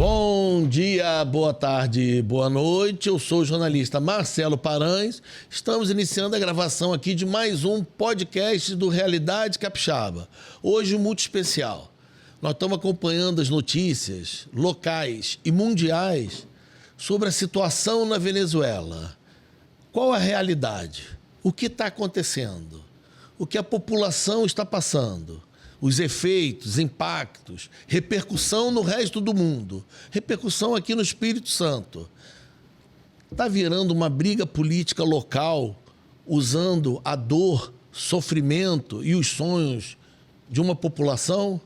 Bom dia, boa tarde, boa noite. Eu sou o jornalista Marcelo Paranhos. Estamos iniciando a gravação aqui de mais um podcast do Realidade Capixaba. Hoje, muito especial. Nós estamos acompanhando as notícias locais e mundiais sobre a situação na Venezuela. Qual a realidade? O que está acontecendo? O que a população está passando? Os efeitos, impactos, repercussão no resto do mundo, repercussão aqui no Espírito Santo. Está virando uma briga política local, usando a dor, sofrimento e os sonhos de uma população?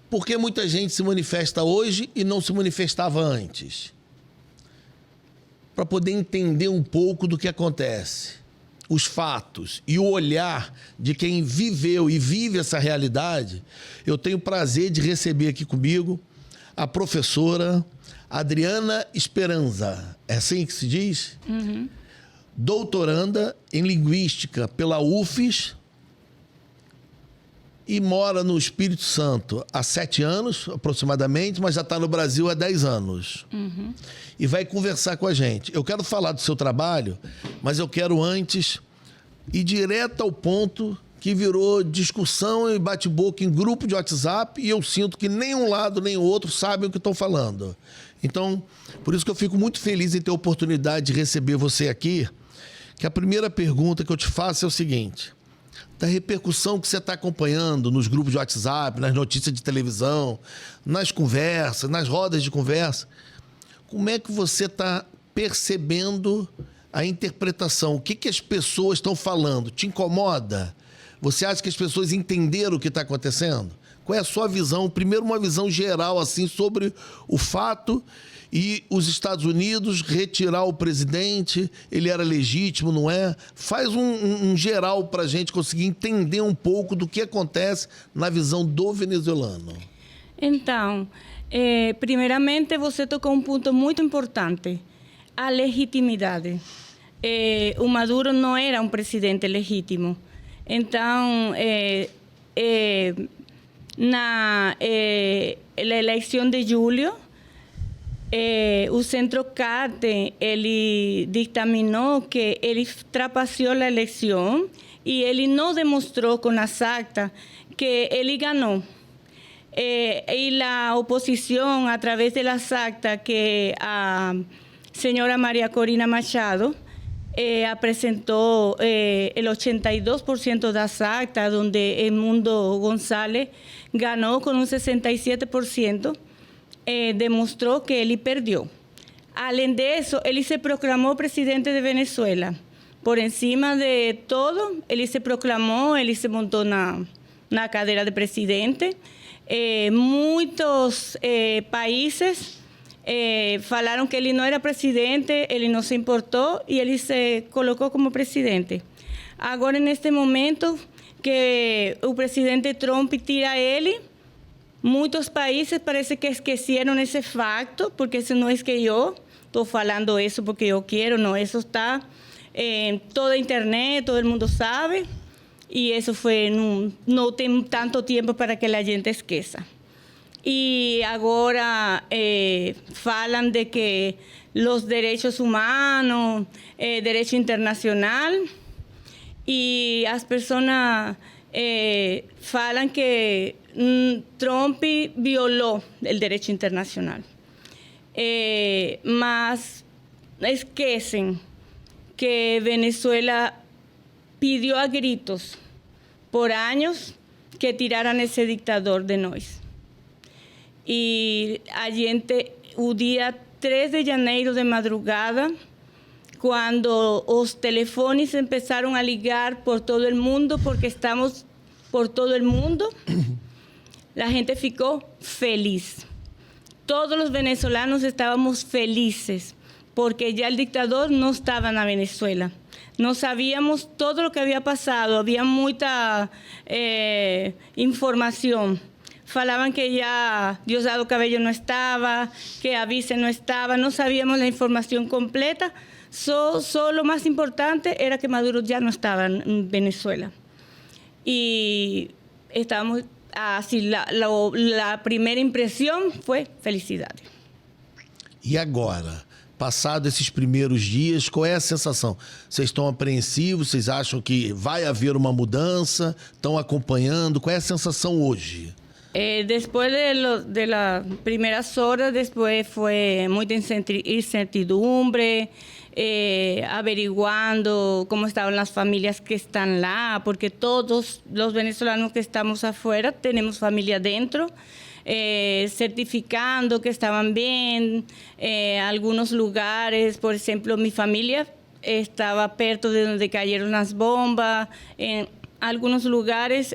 Por que muita gente se manifesta hoje e não se manifestava antes? Para poder entender um pouco do que acontece. Os fatos e o olhar de quem viveu e vive essa realidade, eu tenho o prazer de receber aqui comigo a professora Adriana Esperanza, é assim que se diz? Uhum. Doutoranda em Linguística pela UFES e mora no Espírito Santo há 7 anos, aproximadamente, mas já está no Brasil há 10 anos. Uhum. E vai conversar com a gente. Eu quero falar do seu trabalho, mas eu quero antes ir direto ao ponto que virou discussão e bate-boca em grupo de WhatsApp e eu sinto que nem um lado nem o outro sabem o que estão falando. Então, por isso que eu fico muito feliz em ter a oportunidade de receber você aqui, que a primeira pergunta que eu te faço é o seguinte: da repercussão que você está acompanhando nos grupos de WhatsApp, nas notícias de televisão, nas conversas, nas rodas de conversa, como é que você está percebendo a interpretação? O que as pessoas estão falando? Te incomoda? Você acha que as pessoas entenderam o que está acontecendo? Qual é a sua visão? Primeiro, uma visão geral assim, sobre o fato e os Estados Unidos retirar o presidente, ele era legítimo, não é? Faz um geral para a gente conseguir entender um pouco do que acontece na visão do venezuelano. Então, primeiramente você tocou um ponto muito importante, a legitimidade. O Maduro não era um presidente legítimo. Então, na eleição de julho, o Centro Carte, ele dictaminou que ele trapaceou a eleição e ele não demonstrou com as actas que ele ganhou. Y la oposición, a través de las actas que a señora María Corina Machado presentó el 82% de las actas, donde Edmundo González ganó con un 67%, demostró que él perdió. Além de eso, él se proclamó presidente de Venezuela. Por encima de todo, él se proclamó, él se montó na cadeira de presidente. Muitos países falaram que ele não era presidente, ele não se importou e ele se colocou como presidente. Agora, neste momento que o presidente Trump tira ele, muitos países parece que esqueceram esse facto, porque isso não é que eu estou falando isso porque eu quero, não, isso está em toda a internet, todo mundo sabe. Y eso fue, no tem tanto tiempo para que la gente esqueça. Y ahora falan de que los derechos humanos, derecho internacional, y las personas falan que Trump violó el derecho internacional. Mas esquecen que Venezuela pidió a gritos por años que tiraran ese dictador de nós. Y a gente, o día 3 de janeiro de madrugada, cuando os telefones empezaron a ligar por todo el mundo, porque estamos por todo el mundo, la gente ficou feliz. Todos los venezolanos estábamos felices, porque ya el dictador no estaba en Venezuela. No sabíamos todo lo que había pasado, había mucha información. Falaban que ya Diosdado Cabello no estaba, que Avice no estaba, no sabíamos la información completa. Solo lo más importante era que Maduro ya no estaba en Venezuela. Y estábamos así, la primera impresión fue felicidades. E agora? Passado esses primeiros dias, qual é a sensação? Vocês estão apreensivos? Vocês acham que vai haver uma mudança? Estão acompanhando? Qual é a sensação hoje? Después de las primeras horas, después fue mucha incertidumbre, averiguando cómo estaban las familias que están lá, porque todos los venezolanos que estamos afuera tenemos familia dentro, certificando que estaban bien. Algunos lugares, por ejemplo, mi familia estaba perto de donde cayeron las bombas. En algunos lugares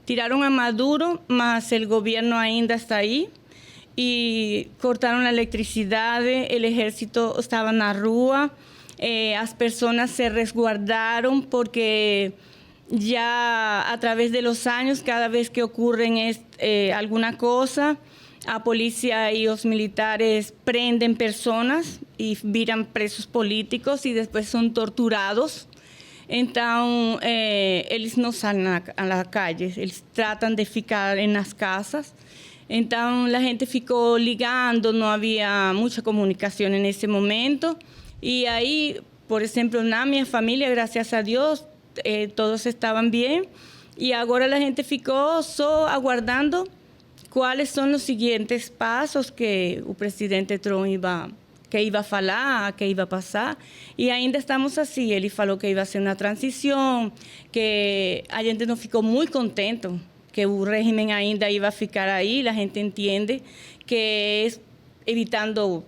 tiraron a Maduro, mas el gobierno ainda está ahí. E cortaram a eletricidade, o exército estava na rua, as pessoas se resguardaram porque já a través de los años, cada vez que ocorre alguma coisa, a polícia e os militares prendem pessoas e viram presos políticos e depois são torturados. Então, eles não saem à calle, eles tratam de ficar nas casas. Então, a gente ficou ligando, não havia muita comunicação nesse momento. E aí, por exemplo, na minha família, graças a Deus, todos estavam bem. E agora a gente ficou só aguardando quais são os seguintes passos que o presidente Trump ia falar, que ia passar. E ainda estamos assim. Ele falou que ia ser uma transição, que a gente não ficou muito contente, que o régimen ainda iba a ficar ahí, la gente entiende que es evitando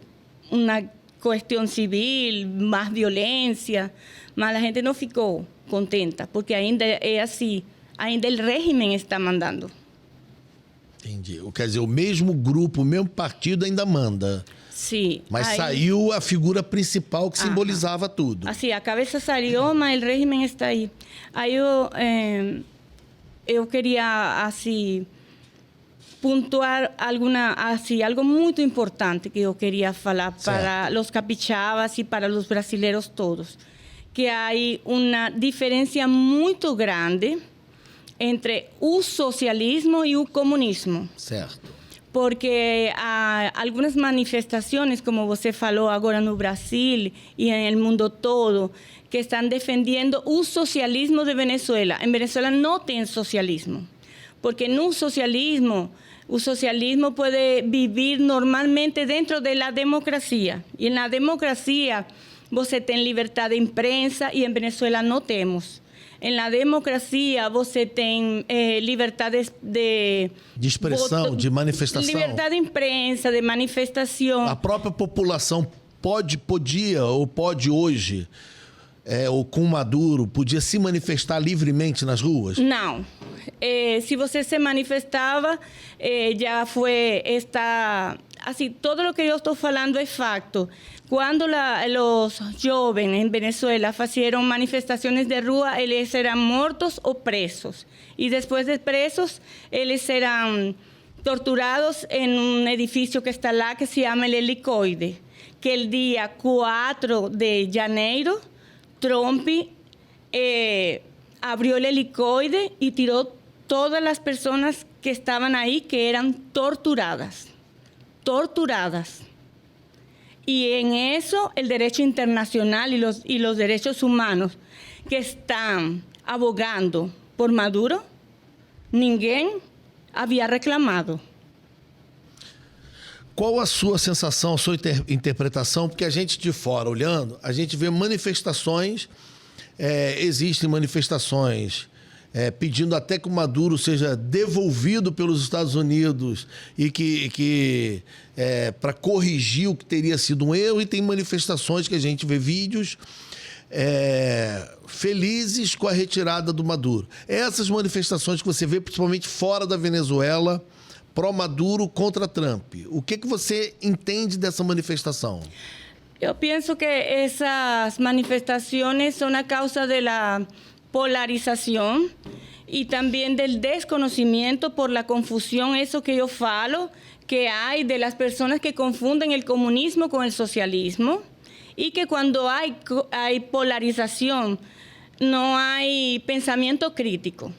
una cuestión civil, más violencia, mas la gente no ficou contenta, porque ainda é assim, ainda o régimen está mandando. Entendi. Quer dizer, o mesmo grupo, o mesmo partido ainda manda. Sim. Mas aí saiu a figura principal que simbolizava tudo. Assim, a cabeça saiu, mas o régimen está aí. Aí eu queria assim pontuar algo muito importante que eu queria falar para os capixabas e para os brasileiros todos, que há uma diferença muito grande entre o socialismo e o comunismo. Certo. Porque há algumas manifestações, como você falou agora no Brasil e no mundo todo, que estão defendendo o socialismo de Venezuela. Em Venezuela não tem socialismo, porque no socialismo, o socialismo pode viver normalmente dentro da democracia. E na democracia você tem liberdade de imprensa e em Venezuela não temos. Na democracia você tem liberdade de expressão, voto, de manifestação. Liberdade de imprensa, de manifestação. A própria população podia ou pode hoje, ou com Maduro, podia se manifestar livremente nas ruas? Não. Se você se manifestava, já foi assim, todo o que eu estou falando é fato. Quando os jovens em Venezuela fizeram manifestações de rua, eles eram mortos ou presos. E depois de presos, eles eram torturados em um edifício que está lá, que se chama El Helicoide, que o dia 4 de janeiro, Trump abriu o helicoide e tirou todas as pessoas que estavam aí, que eram torturadas. Torturadas. Y en eso el derecho internacional y los derechos humanos que están abogando por Maduro, ninguém havia reclamado. Qual a sua sensação, a sua interpretação? Porque a gente de fora olhando, a gente vê manifestações, existem manifestações pedindo até que o Maduro seja devolvido pelos Estados Unidos e que para corrigir o que teria sido um erro, e tem manifestações que a gente vê vídeos felizes com a retirada do Maduro. Essas manifestações que você vê principalmente fora da Venezuela, pró-Maduro contra Trump, o que você entende dessa manifestação? Eu penso que essas manifestações são a causa da polarización y también del desconocimiento por la confusión, eso que yo falo, que hay de las personas que confunden el comunismo con el socialismo, y que cuando hay polarización no hay pensamiento crítico.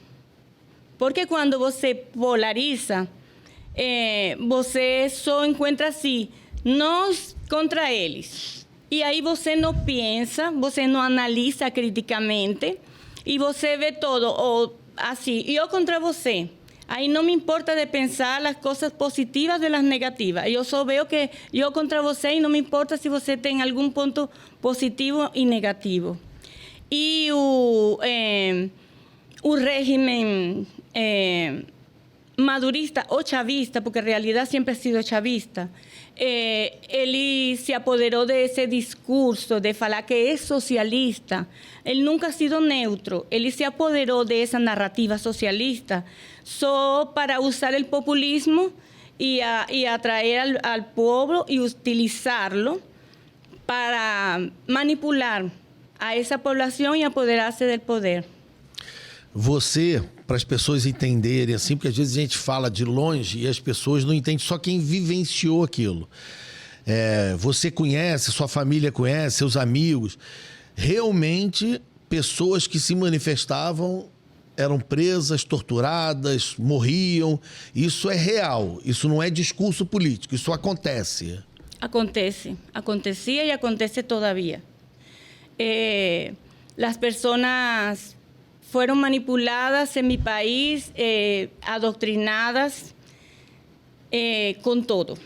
Porque cuando você polariza, você só encontra assim, nós contra eles. E aí você não pensa, você não analisa criticamente e você vê todo, ou assim, eu contra você. Aí não me importa de pensar as coisas positivas das negativas. Eu só vejo que eu contra você e não me importa se você tem algum ponto positivo e negativo. E o regime madurista ou chavista, porque en realidad siempre ha sido chavista, él se apoderó de ese discurso de falar que es socialista. Él nunca ha sido neutro. Él se apoderó de esa narrativa socialista solo para usar el populismo y atraer al pueblo y utilizarlo para manipular a essa poblação e apoderar-se do poder. Você, para as pessoas entenderem, assim, porque às vezes a gente fala de longe e as pessoas não entendem, só quem vivenciou aquilo. Você conhece, sua família conhece, seus amigos. Realmente, pessoas que se manifestavam eram presas, torturadas, morriam. Isso é real, isso não é discurso político, isso acontece. Acontece, acontecia y acontece todavía. Las personas fueron manipuladas en mi país, adoctrinadas con todo.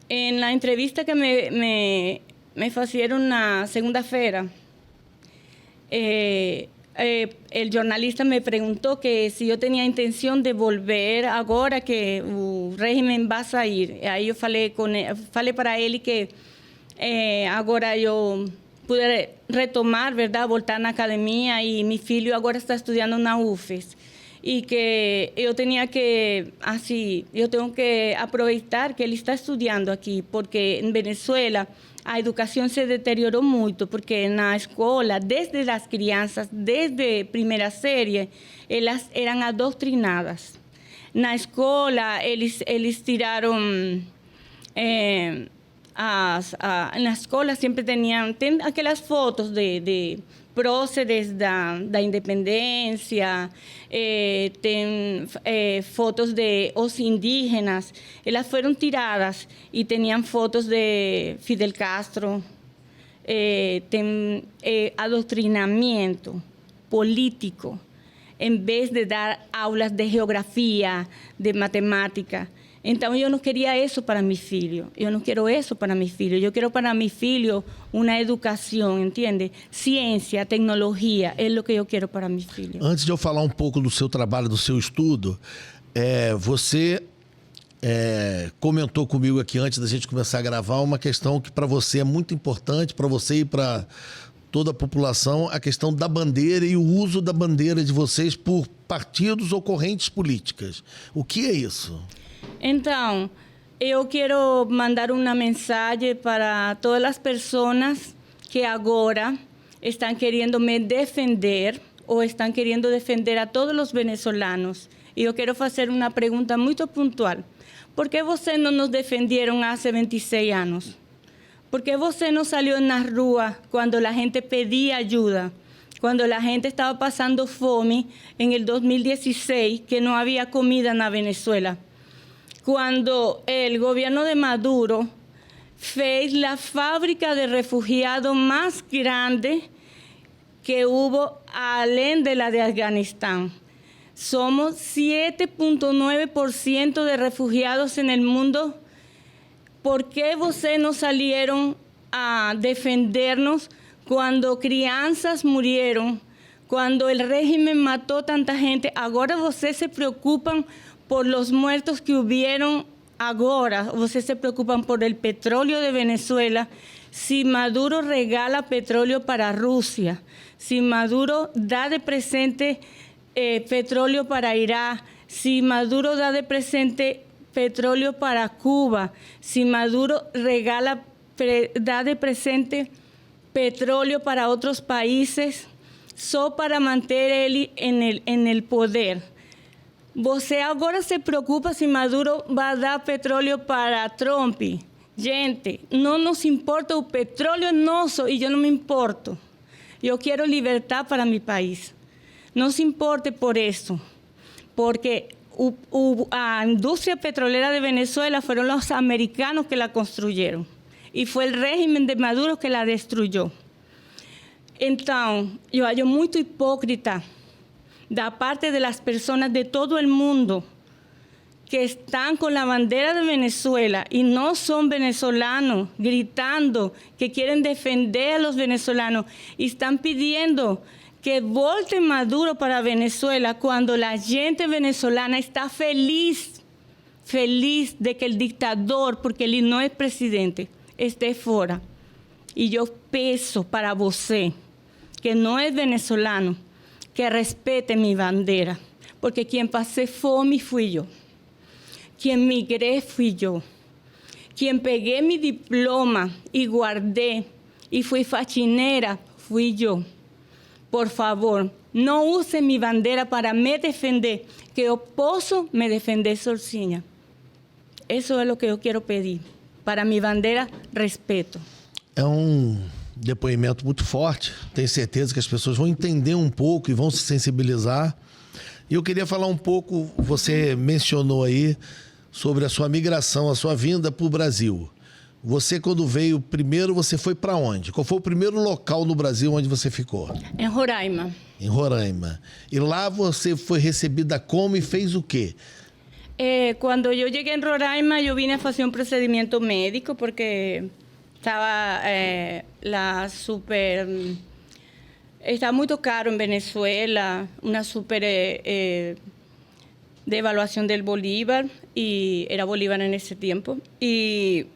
En la entrevista que me hicieron la segunda-feira, el jornalista me preguntó que si yo tenía intención de volver ahora que el régimen va a salir. Ahí yo falei para él que ahora yo pude retomar, ¿verdad? Voltar na academia y mi filho agora está estudiando na UFES. Y que yo tenía que, así, yo tengo que aprovechar que él está estudiando aquí, porque en Venezuela a educación se deterioró mucho, porque en la escuela, desde las crianças, desde primera serie, ellas eran adoctrinadas. En la escuela, ellos tiraron... na escola sempre tem aquelas fotos de próceres da independência, tem fotos de os indígenas, elas foram tiradas e tinham fotos de Fidel Castro, tem adoctrinamento político, em vez de dar aulas de geografia, de matemática. Então, eu não queria isso para meu filho. Eu não quero isso para meu filho. Eu quero para meu filho uma educação, entende? Ciência, tecnologia, é o que eu quero para meu filho. Antes de eu falar um pouco do seu trabalho, do seu estudo, você comentou comigo aqui, antes da gente começar a gravar, uma questão que para você é muito importante, para você e para toda a população, a questão da bandeira e o uso da bandeira de vocês por partidos ou correntes políticas. O que é isso? Então, eu quero mandar uma mensagem para todas as pessoas que agora estão querendo me defender ou estão querendo defender a todos os venezuelanos. E eu quero fazer uma pergunta muito pontual. Por que vocês não nos defenderam há 26 anos? Por que você não saiu na rua quando a gente pedia ajuda? Quando a gente estava passando fome em 2016, que não havia comida na Venezuela. Cuando el gobierno de Maduro fez la fábrica de refugiados más grande que hubo além de la de Afganistán. Somos 7.9% de refugiados en el mundo. ¿Por qué ustedes no salieron a defendernos cuando crianças murieron, cuando el régimen mató tanta gente? Ahora ustedes se preocupan por los muertos que hubieron ahora. Ustedes se preocupan por el petróleo de Venezuela. Si Maduro regala petróleo para Rusia, si Maduro da de presente petróleo para Irak, si Maduro da de presente petróleo para Cuba, si Maduro da de presente petróleo para otros países, só para manter él en el poder. Você agora se preocupa se Maduro vai dar petróleo para Trump. Gente, não nos importa, o petróleo é nosso e eu não me importo. Eu quero liberdade para meu país. Não se importe por isso, porque a indústria petrolera de Venezuela foram os americanos que la construyeron. E foi o régimen de Maduro que la destruyó. Então, eu acho muito hipócrita da parte de las personas de todo el mundo que están con la bandera de Venezuela y no son venezolanos, gritando que quieren defender a los venezolanos y están pidiendo que volte Maduro para Venezuela cuando la gente venezolana está feliz de que el dictador, porque él no es presidente, esté fuera. Y yo peço para você, que no es venezolano, que respete mi bandera, porque quien pasé fome fui yo. Quien migré fui yo. Quien pegué mi diploma y guardé y fui faxinera fui yo. Por favor, no use mi bandera para me defender, que yo posso me defender sozinha. Eso es lo que yo quiero pedir. Para mi bandera, respeto. É depoimento muito forte. Tenho certeza que as pessoas vão entender um pouco e vão se sensibilizar. E eu queria falar um pouco, você mencionou aí, sobre a sua migração, a sua vinda para o Brasil. Você, quando veio primeiro, você foi para onde? Qual foi o primeiro local no Brasil onde você ficou? Em Roraima. Em Roraima. E lá você foi recebida como e fez o quê? Quando eu cheguei em Roraima, eu vim a fazer um procedimento médico, porque estava estaba muy caro en Venezuela, una super devaluación del bolívar, y era bolívar en ese tiempo, y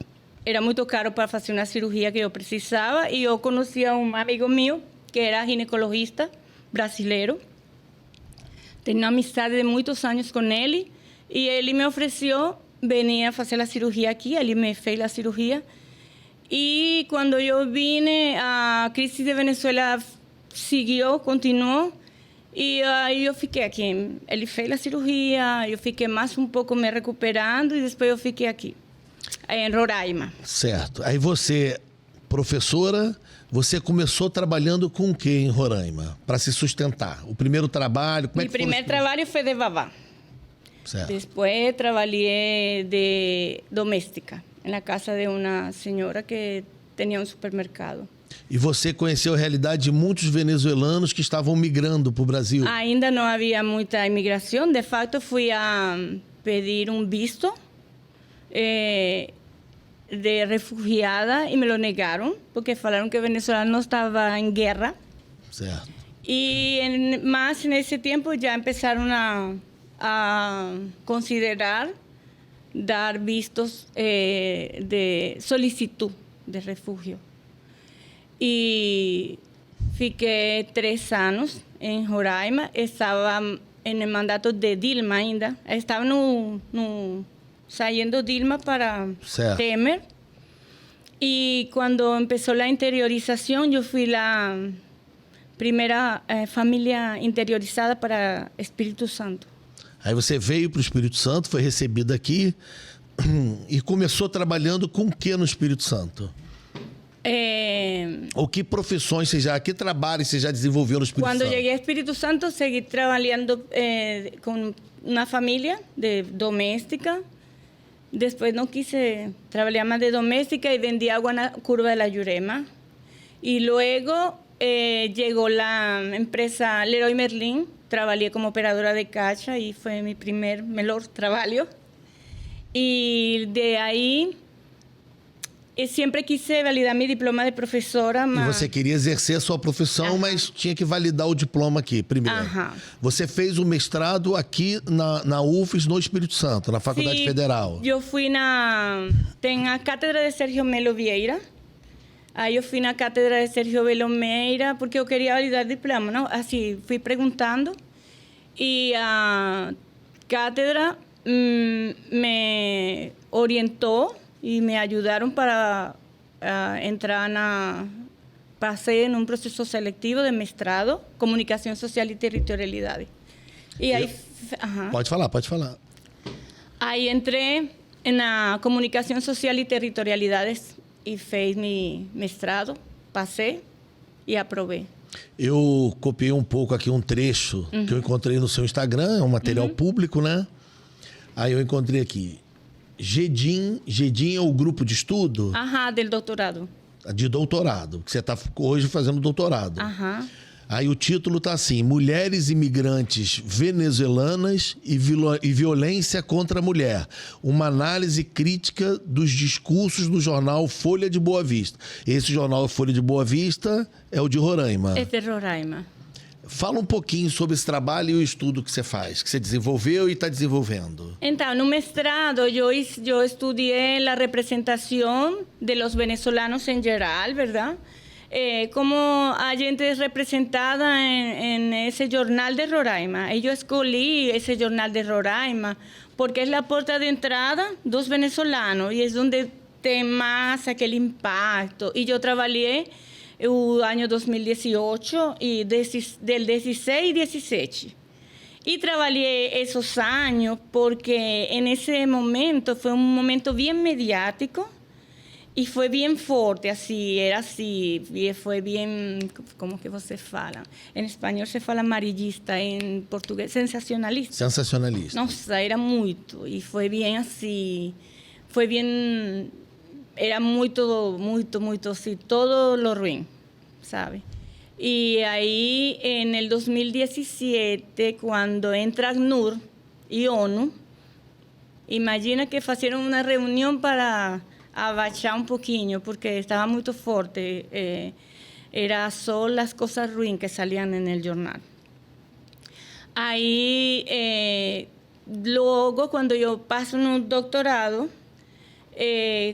era muy caro para hacer una cirugía que yo precisaba, y yo conocí a un amigo mío que era ginecologista brasileiro, tenía una amistad de muchos años con él, y él me ofreció venir a hacer la cirugía aquí, él me fez la cirugía, y cuando yo vine, a crisis de Venezuela continuou, e aí eu fiquei aqui. Ele fez a cirurgia, eu fiquei mais um pouco me recuperando e depois eu fiquei aqui, em Roraima. Certo. Aí você, professora, você começou trabalhando com o que em Roraima, para se sustentar? O primeiro trabalho, como é que foi? Meu primeiro trabalho foi de babá. Certo. Depois trabalhei de doméstica, na casa de uma senhora que tinha um supermercado. E você conheceu a realidade de muitos venezuelanos que estavam migrando para o Brasil? Ainda não havia muita imigração. De fato, fui a pedir um visto de refugiada e me lo negaram, porque falaram que Venezuela não estava em guerra. Certo. Mas nesse tempo já começaram a considerar dar vistos de solicitud de refúgio. E fiquei 3 anos em Roraima. Estava no mandato de Dilma ainda. Estava saindo Dilma para Temer. E quando começou a interiorização, eu fui a primeira família interiorizada para Espírito Santo. Aí você veio para o Espírito Santo, foi recebida aqui e começou trabalhando com o que no Espírito Santo? Ou que profissões que trabalhos você já desenvolveu no Espírito Santo? Quando cheguei ao Espírito Santo, segui trabalhando com uma família doméstica. Depois não quis trabalhar mais de doméstica e vendi água na curva de la Jurema. E logo chegou a empresa Leroy Merlin. Trabalhei como operadora de caixa e foi meu melhor trabalho. E de aí eu sempre quis validar meu diploma de professora. Mas... E você queria exercer a sua profissão, mas tinha que validar o diploma aqui primeiro. Você fez o mestrado aqui na UFES, no Espírito Santo, na Faculdade Federal. Eu fui tem a cátedra de Sérgio Melo Vieira. Aí eu fui na cátedra de Sérgio Melo Vieira porque eu queria validar o diploma, não? Assim, fui perguntando e a cátedra me orientou e me ajudaram para entrar passei em um processo seletivo de mestrado, Comunicação Social e Territorialidade. E aí... Pode falar. Aí entrei na Comunicação Social e Territorialidades e fiz meu mestrado, passei e aprovei. Eu copiei um pouco aqui um trecho que eu encontrei no seu Instagram, é um material público, né? Aí eu encontrei aqui. GEDIM é o grupo de estudo? Ajá, del doutorado. De doutorado, que você está hoje fazendo doutorado. Ajá. Aí o título está assim: Mulheres Imigrantes Venezuelanas e Violência contra a Mulher. Uma análise crítica dos discursos do jornal Folha de Boa Vista. Esse jornal Folha de Boa Vista é o de Roraima. É de Roraima. Fala um pouquinho sobre esse trabalho e o estudo que você faz, que você desenvolveu e está desenvolvendo. Então, no mestrado, eu estudei a representação de los venezolanos em geral, ¿verdad? Como a gente é representada en ese jornal de Roraima. Eu escolhi esse jornal de Roraima porque é a porta de entrada dos venezolanos e é onde tem mais aquele impacto. E eu trabalhei o ano 2018 e del 16 e 17. E trabalhei esses anos porque nesse momento foi momento bem mediático e foi bem forte, assim, era assim, e foi bem, como que você fala? Em espanhol se fala amarillista, em português sensacionalista. Sensacionalista. Nossa, era muito, e foi bem assim, foi bem, era muito, assim, todo lo ruim, sabe? Y ahí en el 2017, cuando entra ACNUR y ONU, imagina que hicieron una reunión para abaixar un poquinho, porque estaba muy fuerte. Era solo las cosas ruins que salían en el jornal. Ahí, luego, cuando yo paso en un doctorado,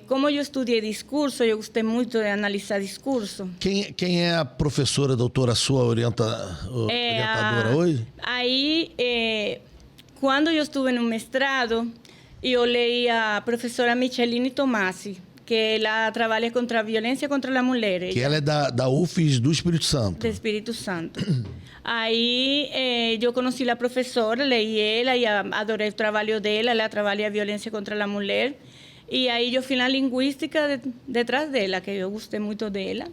como eu estudei discurso, eu gostei muito de analisar discurso. Quem é a professora, doutora, sua orientadora hoje? Aí, quando eu estive no mestrado, eu li a professora Micheline Tomasi, que ela trabalha contra a violência contra a mulher. Que ela é da UFES do Espírito Santo. Do Espírito Santo. Aí, eu conheci a professora, li ela e adorei o trabalho dela. Ela trabalha a violência contra a mulher. E aí eu fiz a linguística detrás dela, que eu gostei muito dela.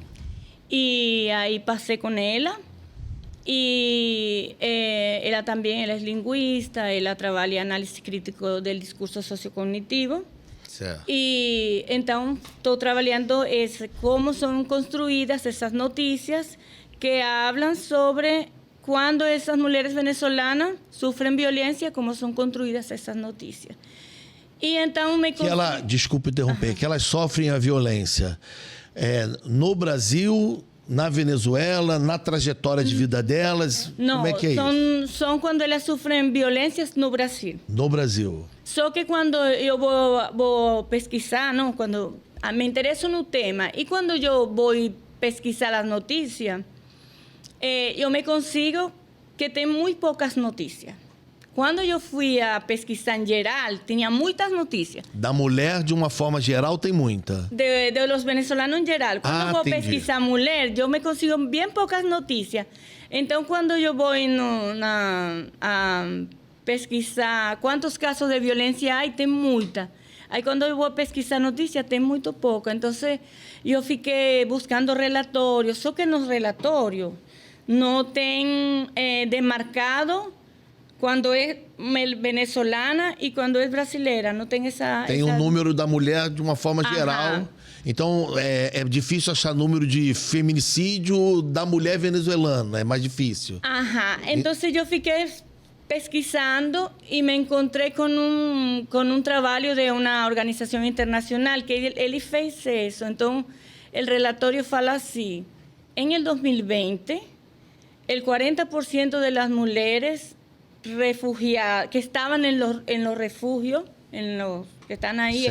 E aí passei com ela. E ela também ela é linguista, ela trabalha análise crítica do discurso sociocognitivo. Certo. E então estou trabalhando como são construídas essas notícias que falam sobre quando essas mulheres venezuelanas sofrem violência, como são construídas essas notícias. E então me desculpe interromper, que elas sofrem a violência no Brasil, na Venezuela, na trajetória de vida delas. Não, como é que é isso? São quando elas sofrem violências no Brasil. No Brasil. Só que quando eu vou pesquisar, não, quando me interesso no tema e quando eu vou pesquisar as notícias, eu me consigo que tem muito poucas notícias. Quando eu fui a pesquisar em geral, tinha muitas notícias. Da mulher, de uma forma geral, tem muita. De los venezolanos em geral. Quando eu vou entendi. pesquisar mulher, eu me consigo bem poucas notícias. Então, quando eu vou a pesquisar quantos casos de violência há, tem muita. Aí, quando eu vou pesquisar notícias, tem muito pouco. Então, eu fiquei buscando relatórios, só que nos relatórios não tem demarcado quando é venezolana e quando é brasileira. Não tem essa... Tem um número da mulher de uma forma geral. Então, é difícil achar número de feminicídio da mulher venezuelana. É mais difícil. Então, eu fiquei pesquisando e me encontrei com um trabalho de uma organização internacional que ele fez isso. Então, o relatório fala assim: em 2020, o 40% das mulheres refugiadas que estaban en los refugios, que están ahí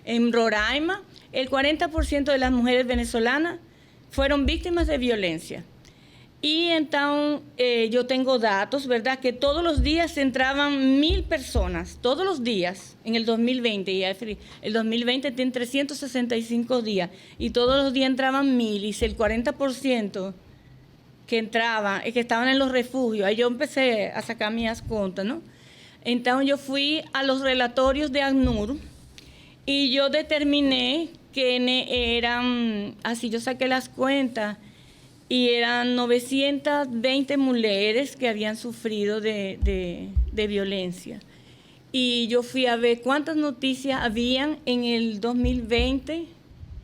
en Roraima, el 40% de las mujeres venezolanas fueron víctimas de violencia. Y entonces yo tengo datos, ¿verdad? Que todos los días entraban 1,000 personas, todos los días, en el 2020. Y el 2020 tiene 365 días, y todos los días entraban 1,000, y si el 40% que entraban, que estaban en los refugios. Aí eu empecé a sacar minhas contas, ¿no? Então, eu fui a los relatorios de ACNUR y yo determiné que eran, así yo saqué las cuentas, y eran 920 mujeres que habían sufrido de violencia. y yo fui a ver cuántas noticias habían en el 2020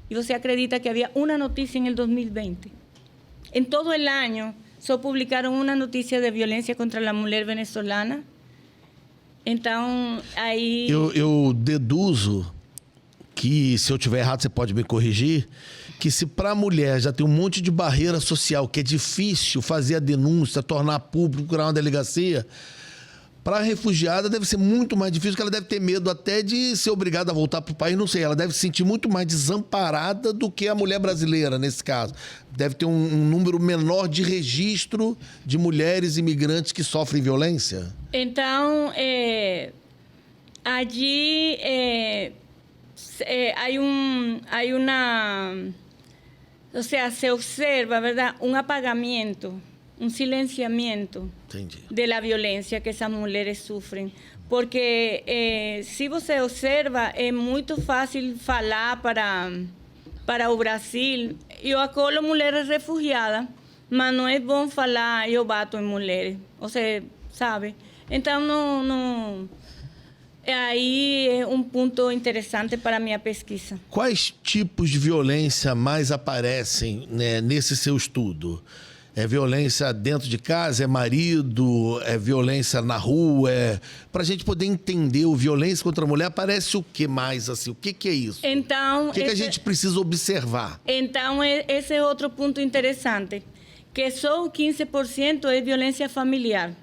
y usted acredita que había una noticia en el 2020. En todo el año só publicaron una notícia de violência contra a mulher venezolana. Então, aí... Eu deduzo que, se eu estiver errado, você pode me corrigir, que se para a mulher já tem um monte de barreira social, que é difícil fazer a denúncia, tornar público, criar uma delegacia, para a refugiada deve ser muito mais difícil, porque ela deve ter medo até de ser obrigada a voltar para o país, não sei, ela deve se sentir muito mais desamparada do que a mulher brasileira, nesse caso. Deve ter um número menor de registro de mulheres imigrantes que sofrem violência. Então, allí hay una, o sea, se observa, ¿verdad?, un apagamiento, un silenciamiento de la violência que essas mulheres sofrem. Porque se você observa, é muito fácil falar para o Brasil. Eu acolho mulheres refugiadas, mas não é bom falar eu bato em mulheres. Você sabe? Então, não aí é um ponto interessante para a minha pesquisa. Quais tipos de violência mais aparecem, né, nesse seu estudo? É violência dentro de casa, é marido, é violência na rua, para a gente poder entender o violência contra a mulher, aparece o que mais, assim? O que é isso? Então, o que a gente precisa observar? Então, esse é outro ponto interessante, que só 15% é violência familiar.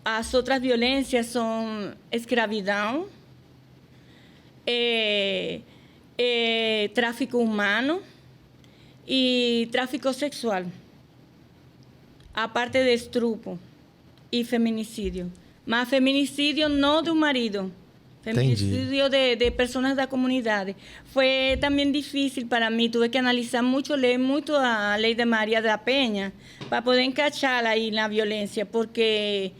As outras violências são escravidão, tráfico humano e tráfico sexual. A parte de estupro e feminicídio. Mas feminicídio não do marido. Feminicídio de pessoas da comunidade. Foi também difícil para mim. Tive que analisar muito, ler muito a lei de Maria da Penha para poder encaixar aí na violência. Porque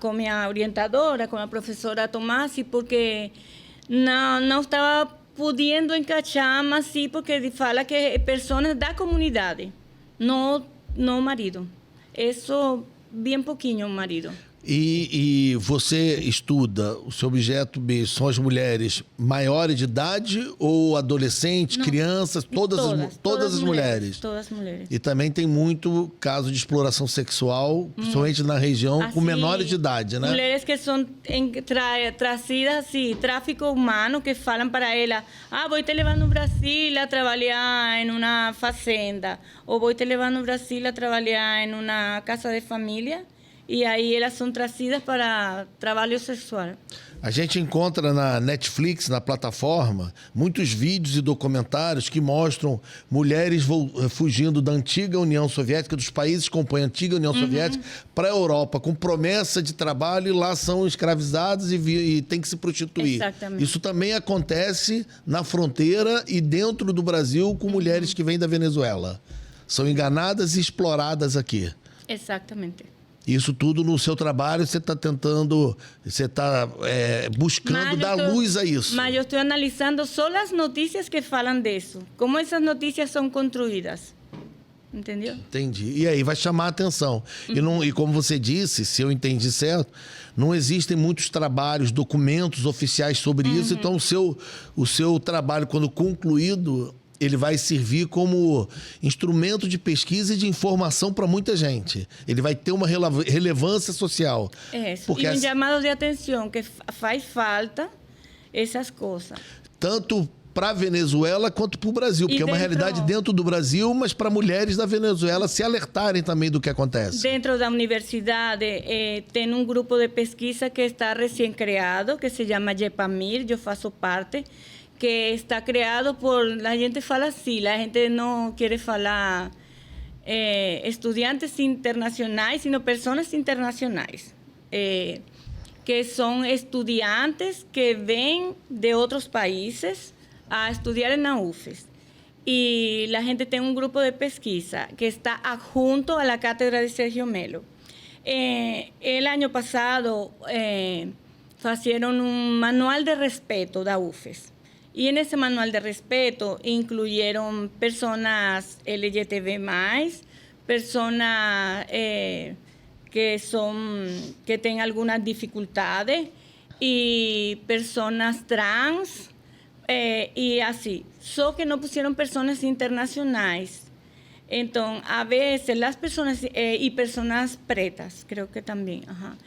com minha orientadora, com a professora Tomasi, porque não estava pudiendo encaixar, mas sim, porque fala que pessoas da comunidade, não marido. Isso, bem pouquinho marido. E você estuda, o seu objeto B são as mulheres maiores de idade ou adolescentes, não, crianças, todas as mulheres? Todas as mulheres. E também tem muito caso de exploração sexual, principalmente na região, assim, com menores de idade, né? Mulheres que são trazidas, assim, tráfico humano, que falam para ela, vou te levar no Brasil a trabalhar em uma fazenda, ou vou te levar no Brasil a trabalhar em uma casa de família. E aí elas são trazidas para trabalho sexual. A gente encontra na Netflix, na plataforma, muitos vídeos e documentários que mostram mulheres fugindo da antiga União Soviética, dos países que compõem a antiga União Soviética, para a Europa, com promessa de trabalho, e lá são escravizados e tem que se prostituir. Exatamente. Isso também acontece na fronteira e dentro do Brasil com mulheres que vêm da Venezuela. São enganadas e exploradas aqui. Exatamente. Isso tudo no seu trabalho, você está tentando, você está buscando dar luz a isso. Mas eu estou analisando só as notícias que falam disso. Como essas notícias são construídas. Entendeu? Entendi. E aí vai chamar a atenção. E como você disse, se eu entendi certo, não existem muitos trabalhos, documentos oficiais sobre isso. Então o seu trabalho, quando concluído, ele vai servir como instrumento de pesquisa e de informação para muita gente. Ele vai ter uma relevância social. Porque e chamado de atenção, que faz falta essas coisas. Tanto para a Venezuela quanto para o Brasil, porque é uma realidade dentro do Brasil, mas para mulheres da Venezuela se alertarem também do que acontece. Dentro da universidade tem um grupo de pesquisa que está recém-criado, que se chama JEPAMIR, eu faço parte, que está creado por, la gente fala así, la gente no quiere falar estudiantes internacionales, sino personas internacionales, que son estudiantes que ven de otros países a estudiar en la UFES. Y la gente tiene un grupo de pesquisa que está adjunto a la cátedra de Sergio Melo. El año pasado hicieron un manual de respeto da UFES. Y en ese manual de respeto incluyeron personas LGTB+, personas que tienen algunas dificultades, y personas trans, y así. Solo que no pusieron personas internacionales. Entonces, a veces las personas, y personas pretas, creo que también, ajá.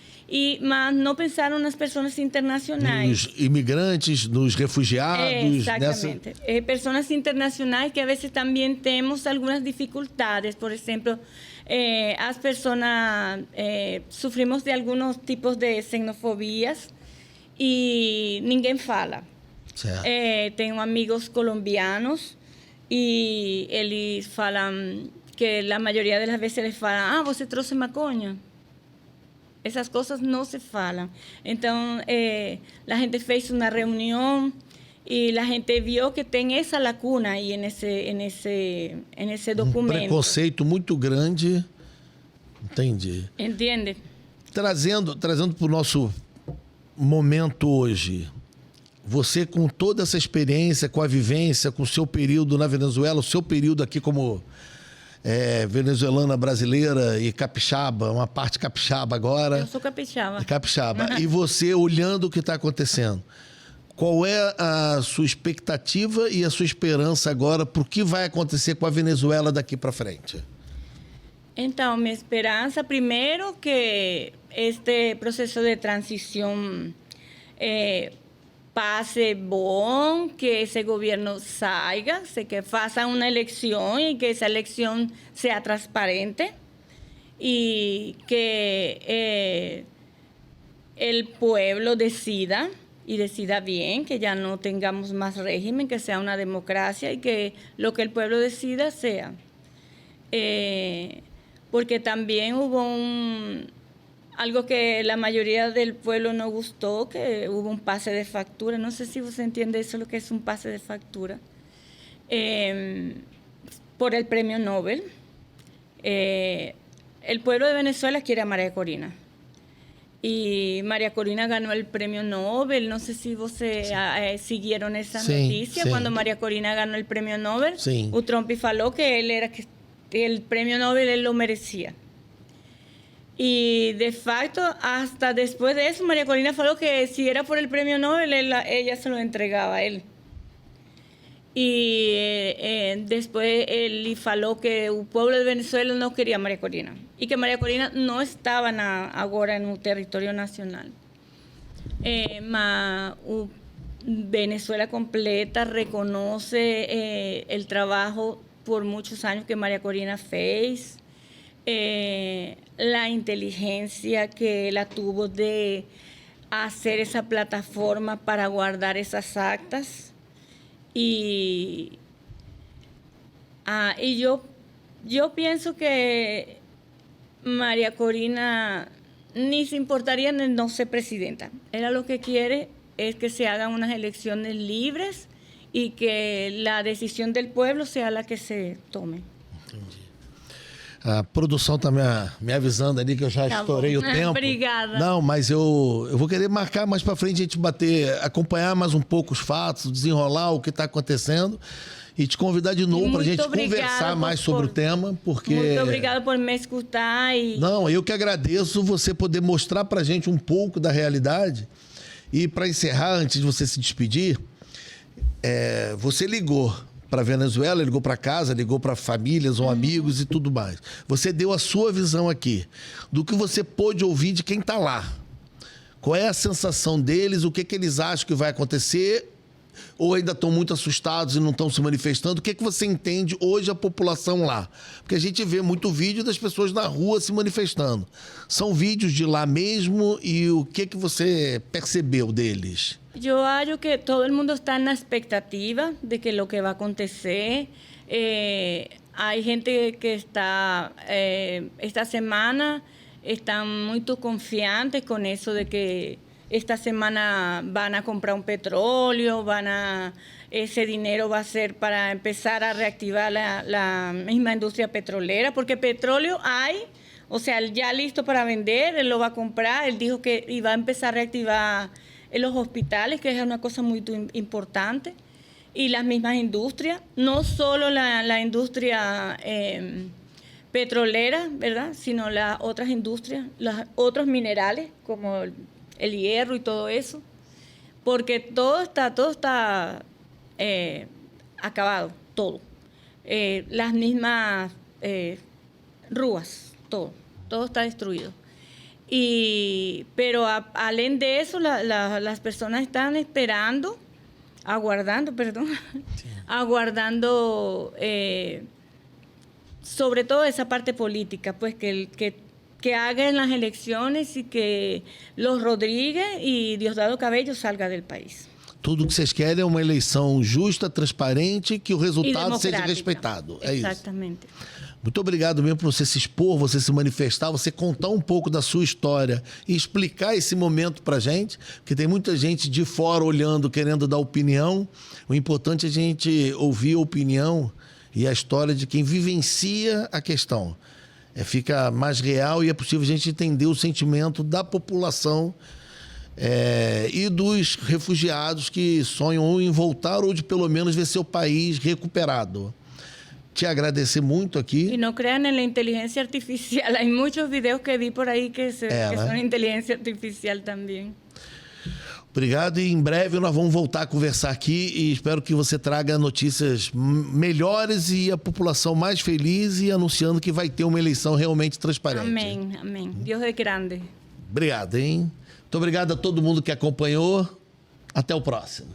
Mas no pensaron nas pessoas internacionais. Nos imigrantes, nos refugiados. Exatamente. Pessoas internacionais que a vezes também temos algumas dificuldades. Por exemplo, as pessoas sofremos de alguns tipos de xenofobias e ninguém fala. Tenho amigos colombianos e eles falam que a maioria das vezes eles falam: você trouxe maconha. Essas coisas não se falam. Então, a gente fez uma reunião e a gente viu que tem essa lacuna aí nesse documento. Preconceito muito grande. Entendi. Entende? Trazendo para o nosso momento hoje, você com toda essa experiência, com a vivência, com o seu período na Venezuela, o seu período aqui como venezuelana brasileira e capixaba, uma parte capixaba agora. Eu sou capixaba. Capixaba. E você olhando o que está acontecendo, qual é a sua expectativa e a sua esperança agora para o que vai acontecer com a Venezuela daqui para frente? Então, minha esperança, primeiro, que este processo de transição passe bom, que esse governo saia, que faça uma eleição e que essa eleição seja transparente e que o povo decida e decida bem, que já não tenhamos mais régimen, que seja uma democracia e que o que o povo decida seja. Porque também houve algo que la mayoría del pueblo no gustó, que hubo un pase de factura. No sé si usted entiende eso, lo que es un pase de factura. Por el premio Nobel. El pueblo de Venezuela quiere a María Corina. Y María Corina ganó el premio Nobel. No sé si ustedes siguieron esa noticia. Sí. Cuando María Corina ganó el premio Nobel, Sí. Trump faló que el premio Nobel él lo merecía. Y de facto, hasta después de eso, María Corina falou que si era por el premio Nobel, ella se lo entregaba a él. Y después él falou que el pueblo de Venezuela no quería a María Corina. Y que María Corina no estaba ahora en un territorio nacional. Venezuela completa reconoce el trabajo por muchos años que María Corina fez. La inteligencia que ella tuvo de hacer esa plataforma para guardar esas actas. Y yo pienso que María Corina ni se importaría en no ser presidenta. Ella lo que quiere es que se hagan unas elecciones libres y que la decisión del pueblo sea la que se tome. Entendi. A produção está me avisando ali que eu já estourei o tempo. Obrigada. Não, mas eu vou querer marcar mais para frente, a gente acompanhar mais um pouco os fatos, desenrolar o que está acontecendo e te convidar de novo para a gente conversar mais sobre o tema, porque... Muito obrigada por me escutar. Não, eu que agradeço você poder mostrar para a gente um pouco da realidade. E para encerrar, antes de você se despedir, você ligou para a Venezuela, ligou para casa, ligou para famílias ou amigos e tudo mais. Você deu a sua visão aqui, do que você pôde ouvir de quem está lá. Qual é a sensação deles, o que eles acham que vai acontecer, ou ainda estão muito assustados e não estão se manifestando? O que você entende hoje a população lá? Porque a gente vê muito vídeo das pessoas na rua se manifestando. São vídeos de lá mesmo e o que você percebeu deles? Eu acho que todo mundo está na expectativa de que lo que vai acontecer. Há gente que está, esta semana, estão muito confiantes com isso de que esta semana van a comprar un petróleo, ese dinero va a ser para empezar a reactivar la misma industria petrolera, porque petróleo hay, o sea, ya listo para vender, él lo va a comprar, él dijo que iba a empezar a reactivar en los hospitales, que es una cosa muy importante, y las mismas industrias, no solo la industria petroleras, ¿verdad? Sino las otras industrias, los otros minerales como el hierro y todo eso, porque todo está acabado, todo. Las mismas rúas, todo está destruido. Pero além de eso, las personas están aguardando, sobre todo esa parte política, pues que hagan las elecciones y que los Rodríguez y Diosdado Cabello salga del país. Tudo que vocês querem é uma eleição justa, transparente e que o resultado seja respeitado. É isso. Exatamente. Muito obrigado mesmo por você se expor, você se manifestar, você contar um pouco da sua história e explicar esse momento pra gente, porque tem muita gente de fora olhando, querendo dar opinião. O importante é a gente ouvir a opinião e a história de quem vivencia a questão. Fica mais real e é possível a gente entender o sentimento da população e dos refugiados que sonham ou em voltar ou de pelo menos ver seu país recuperado. Te agradecer muito aqui. E não crean na inteligência artificial. Há muitos vídeos que vi por aí que são inteligência artificial também. Obrigado, e em breve nós vamos voltar a conversar aqui e espero que você traga notícias melhores e a população mais feliz e anunciando que vai ter uma eleição realmente transparente. Amém, amém. Deus é grande. Obrigado, hein? Muito obrigado a todo mundo que acompanhou. Até o próximo.